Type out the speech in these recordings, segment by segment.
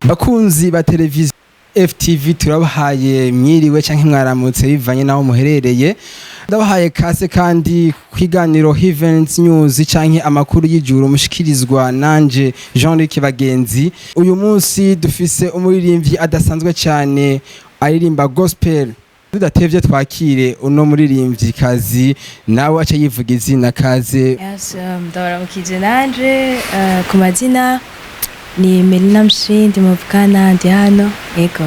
Bakunzi ba televiziyo FTV turabahaye mwiriwe canke mwaramutse bivanye naho muherereye. Ndabahaye kase kandi kwiganiro Events News canke amakuru y'ijuru mushikirizwa nanje Jean-Luc Bagenzi. Uyu munsi dufise umuririmbyi adasanzwe cyane aririmba gospel. Tudatevye twakire uno muririmbyi kazi nawe aca yivuga izina kaze. Yes, ndabaramukije nanje ku mazina ni Melina Mshindi muvukana ndi hano yego.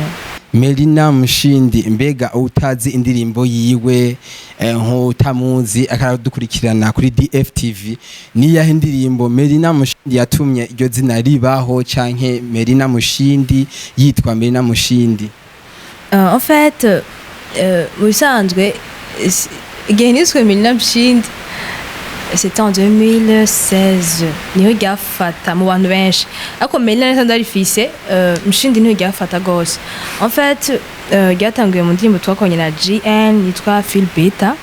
Melina Mshindi, mbega utazi indirimbo yiwe nk'utamuzi akaradukurikirana kuri DFTV ni yahe indirimbo Melina Mshindi yatumye iryo zina ribaho canke Melina Mshindi yitwa Melina Mshindi? En fait mu bisanzwe igihe niswe Melina Mshindi c'était en 2016 niho ryafata mu bantu benshi ariko Melina neza ndarifise Mshindi niho ryafata gose. En fait ryatanguye mu ndirimbo twakoranye na GN yitwa Feel Better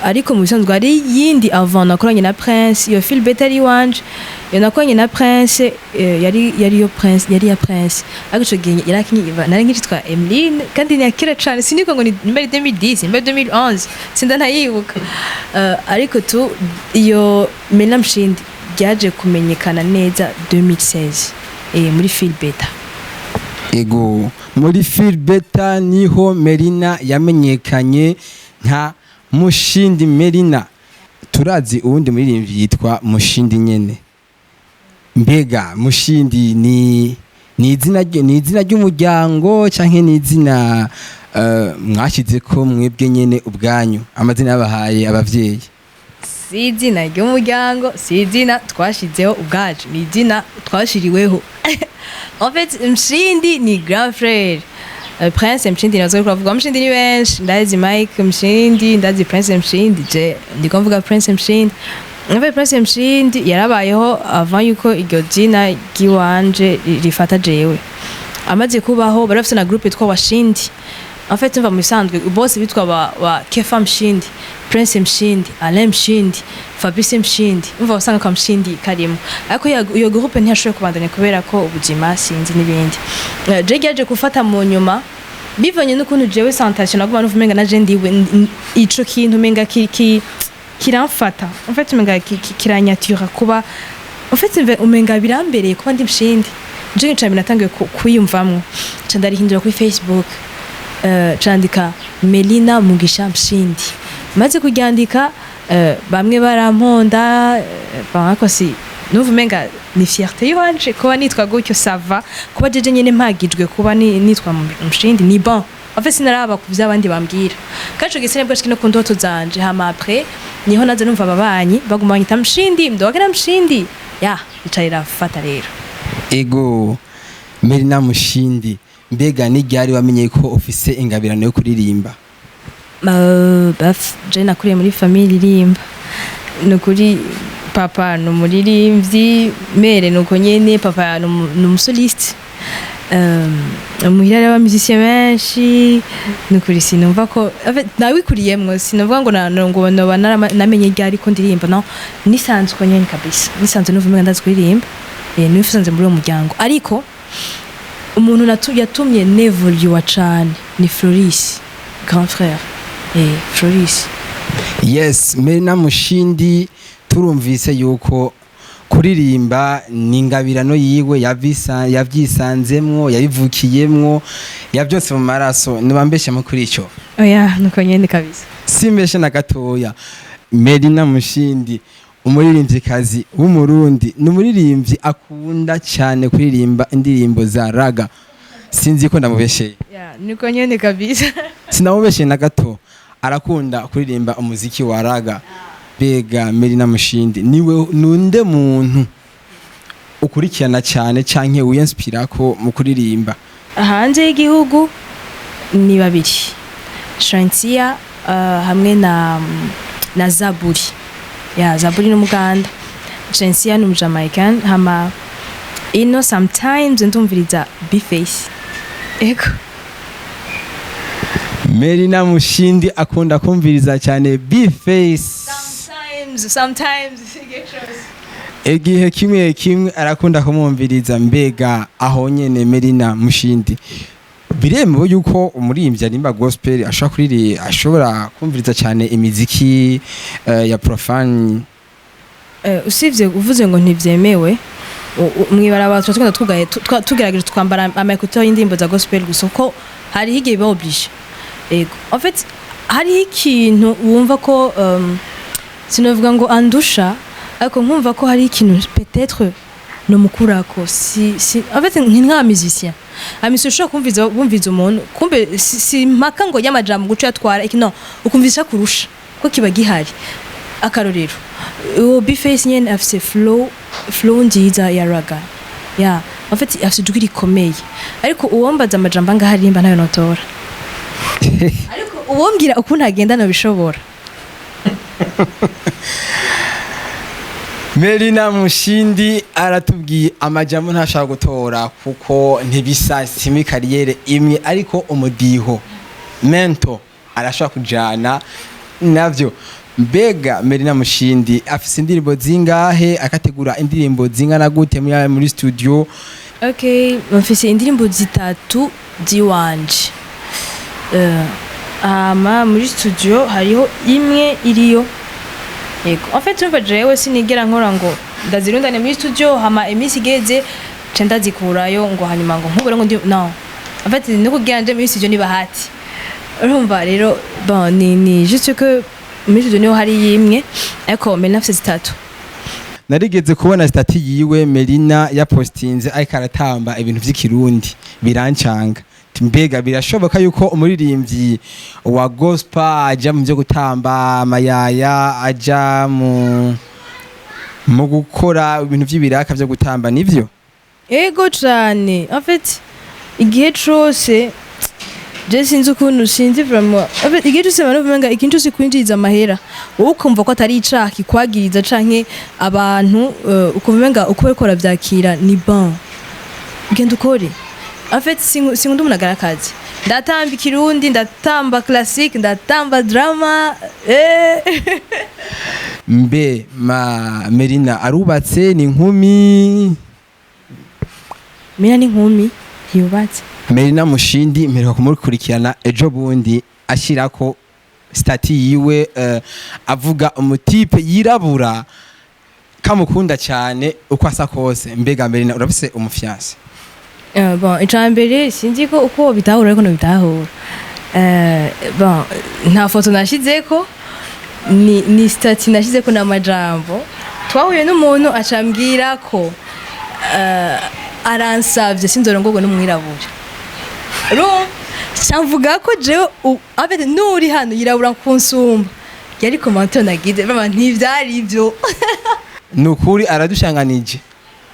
ariko mu bisanzwe ari yindi avant nakoranye na Prince. Iyo Feel Better ari wanje yo nakoranye na Prince yari yo Prince yari ya Prince ariko cyo gihe yarakinyiva nari nkitwa Emeline kandi nyakira cyane siniko ngo ni mbere 2010 mbere 2011 sinda ntayibuka ariko tu iyo Melina Mshindi ryaje kumenyekana neza 2016 muri Feel Better. Ego muri Feel Better niho Melina yamenyekanye nka Mshindi Melina. Turazi uwundi muririmbyi yitwa Mshindi nyene. Mbega Mshindi ni izina ry'umuryango canke ni izina mwashize ko mwebwe nyene ubwanyu amazina yabahaye abavyeyi? Si izina ry'umuryango, si izina twashizeho ubwacu, ni izina twashiriweho. En fait Mshindi ni grand frère. Prince Mshindi nazo kuvuga Mshindi ni benshi ndazi Mike Mshindi ndazi Prince Mshindi je ndiko mvuga Prince Mshindi. Nve Prince Mshindi yarabayeho avant yuko iryo zina giwanje rifata jewe. Amaze kubaho barafite na groupe yitwa Washindi. En fait mva musanzwe bose bitwa wa Kefa Mshindi, Prince Mshindi, Alain Mshindi, Fabrice Mshindi. Mva usanga kwa Mshindi karimo. Ariko iyo groupe ntiyashoboye kubandanya kubera ko ubuzima sinzi n'ibindi. Je yaje gufata mu nyuma bivanye n'ukuntu jewe santation naguma nuvumenga na je ndiwe ico kintu menga kiramfata. En fait menga kiranyatura kuba en fait umenga birambereye kuba ndi Mshindi. Je nca binatangiye kuyumvamwo. Ca ndarihindura kuri Facebook. Candika Melina Mugisha Mshindi. Maze kuryandika bamwe baramponda bako si nuvumenga ni fierté yanje kuba nitwa gutyo sava kuba jeje nyene mpagijwe kuba nitwa Mshindi ni bon. En fait sinaraba kuvya abandi bambwira kaco gisene bwashiki no kundoto zanje hama après niho naze numva ababanyi baguma banyita Mshindi mdogera Mshindi ya icarira fata rero. Ego Melina Mshindi, mbega ni ryari wamenye ko ufise ingabirano yo kuririmba? Je nakuriye muri famille irimba nukuri papa numuririmbyi mere nuko nyene papa numusoliste muhira musicien benshi nukuri sinumva ko nawikuriyemwo sinumva ngo namenye ryari ko ndirimba no nisanzwe nyene kabisa nisanzwe nuvumenga ndazi kuririmba nisanzwe muri uwo muryango ariko umuntu yatumye nevoluwa cane ni Floris grand frère Floris. Yes, Melina Mshindi turumvise yuko kuririmba ni ingabirano yiwe yavyisanzemwo yabivukiyemwo yavyose mu maraso. Nibambeshe mu kuri ico? Oya nuko nyene kabisa. Simbeshe na gatoya. Melina Mshindi umuririmbyi kazi w'umurundi n'umuririmbyi akunda cyane kuririmba indirimbo za raga. Sinzi ko ndamubesheye. Nuko nyene kabisa. Sinamubesheye na gato. Arakunda kuririmba umuziki wa raga. Bega Melina Mshindi niwe nunde muntu ukurikirana cyane canke wiinspira ko mu kuririmba? Hanze y'igihugu ni babiri. Shantia hamwe na Zaburi. Zaburi n'umuganda. Shantia n'umujamaican hama ino sometimes ndumviriza Bface. Ego. Melina Mshindi akunda kumviriza cyane Bface. Sometimes igihe kimwe kimwe arakunda kumwumviriza mbega aho nyene Melina Mshindi biremewe yuko umurimbyi arimba gospel ashobora kumviriza cyane imiziki ya profane usivye uvuze ngo ntivyemewe mwibaraba twatugenda tugerageje twambara amaekuteur y'indirimbo za gospel gusa ko hari higiye biba oblige ego en fait hari ikintu wumva ko sinovuga ngo andusha ariko nkumva ko hari ikintu peut-être no mukurako si en fait nka musicien amisho kumviza umuntu kumbe si mpaka ngo y'amajambo guca yatwara ikino ukumvisha kurusha ko kiba gihari akarorero Bface nyene afise flow nziza ya raga ya en fait afise ijwi rikomeye ariko uwombaza amajambo angaharimba nayo notora ariko uwombwira ukuntu agenda no bishobora Melina Mshindi aratubwiye amajambo ntashaka gutora kuko ntibisa simi kariyere imwe ariko umudiho mento arashaka kujana navyo mbega Melina Mshindi afise indirimbo zingahe akategura indirimbo zingana gute muri studio okay mfise indirimbo zitatu ziwanje ama muri studio hariho imwe iriyo yego en fait umva jewe sinigera nkora ngo ndazirundane muri studio hama emisi igeze cenda zikurayo ngo hanyuma ngo nkubure ngo no en fait nuko ganje muri studio ni bahati urumva rero bon ni juste que muri studio niho hari yimwe ariko Melina afise zitatu narigeze kubona stati yiwe Melina yapostinze ariko aratamba ibintu vy'ikirundi birancanga mbega birashoboka yuko umuririmbyi wa gospel aja mu byo gutamba amayaya aja mu gukora ibintu by'ibiraka byo gutamba nivyo ego cyane en fait igihe cyose je sinzi ukuntu sinzi vraiment en fait igihe cyose abantu bamenga ikintu cyose kwinjiza amahera wowe ukumva ko atari icaki kwagiriza canke abantu ukumva uko bakora byakira ni bon genda ukore en fait singundi umuntu agarakazi ndatamba ikirundi ndatamba classique ndatamba drama mbe Melina arubatse ni nkumi Melina ni nkumi yubatse Melina Mshindi mperuka kumukurikirana ejo bundi ashirako stati yiwe avuga umutipe yirabura kamukunda cyane uko asa kose mbega Melina urafise umufiance bon icambere sinzi ko uko bitahura ariko no bitahura bon nta foto nashizeko ni stati nashizeko n'amajambo twahuye n'umuntu acambwira ko aransavye sinzorongorwe n'umwirabura cyamvuga ko jewe abede nuri hano yirabura kunsumba yari commentaire nagize baba ntivyari ivyo nukuri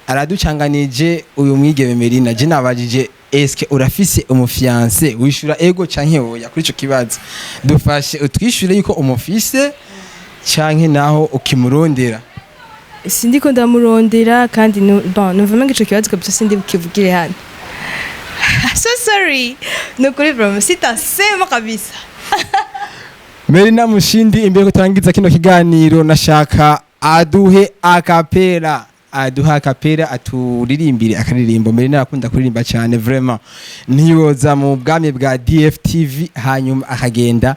araducanganije uyu mwigeme Melina je nabajije eske urafise umufiance wishura ego canke oya kuri ico kibazo dufashe utwishure yuko umufise canke naho ukimurondera sindiko ndamurondera kandi bon numva menga ico kibazo kabisa sindi bukivugire hano so sorry nukuri from sitasema kabisa Melina Mshindi imbere ko turangiza kino kiganiro nashaka aduhe akapera aturirimbire akaririmbo Melina akunda kuririmba cyane vraiment ntiyoza mu bwami bwa DFTV hanyuma akagenda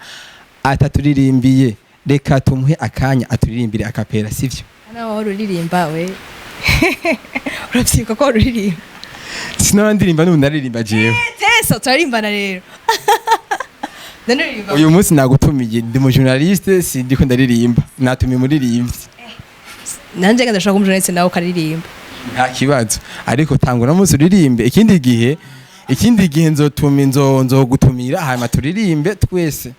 ataturirimbiye reka tumuhe akanya aturirimbire akapera sivyo nawe ururirimba we urafyika ko ururirimba sinandirimba n'unaririmba jewe teso turarimbana rero uyu munsi nagutumiye ndi mu journaliste sindiko ndaririmba natumiye muririmbyi nanje ndashaka kumjournaliste nawe ukaririmba nta kibazo ariko tangura munsi uririmbe ikindi gihe nzogutumira hanyuma turirimbe twese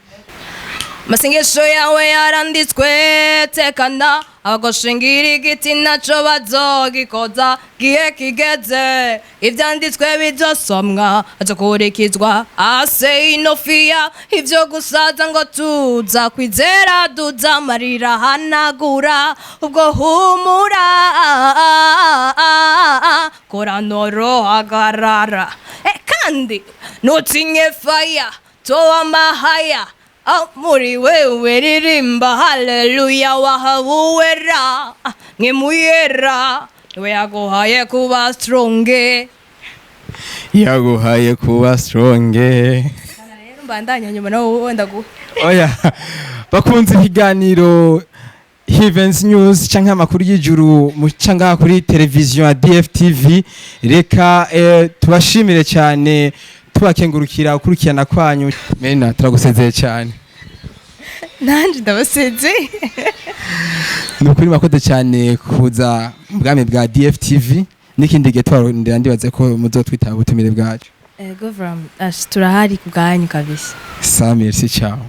masengesho yawe yaranditswe tekana abagoshingira igiti naco bazogikoza gihe kigeze ivyanditswe bizosomwa azokurikizwa ase inofia ivyo gusaza ngo tuza kwizera duza amarira hanagura ubwo humura koranoro hagarara kandi nutinye faya toa mahaya muri wewe ririmba haleluya wahabuwera nkimuyera niwe yaguhaye kuba stronge yaguhaye kuba stronge. rero mbandanya nyuma nawe wenda gu Oya bakunze ikiganiro Heavens News canke amakuru y'ijuru mucanga kuri televiziyo ya DFTV. Reka tubashimire cyane tubakengurukira ukurikirana kwanyu. Melina turagusezeye cyane. nanje ndabaseze Nukuri makoze cyane kuza ubwami bwa DFTV n'ikindi gihe twarondera ndibaze ko muzotwitaba ubutumire bwacu. Government turahari kubwanyu kabisa. Merci ciao.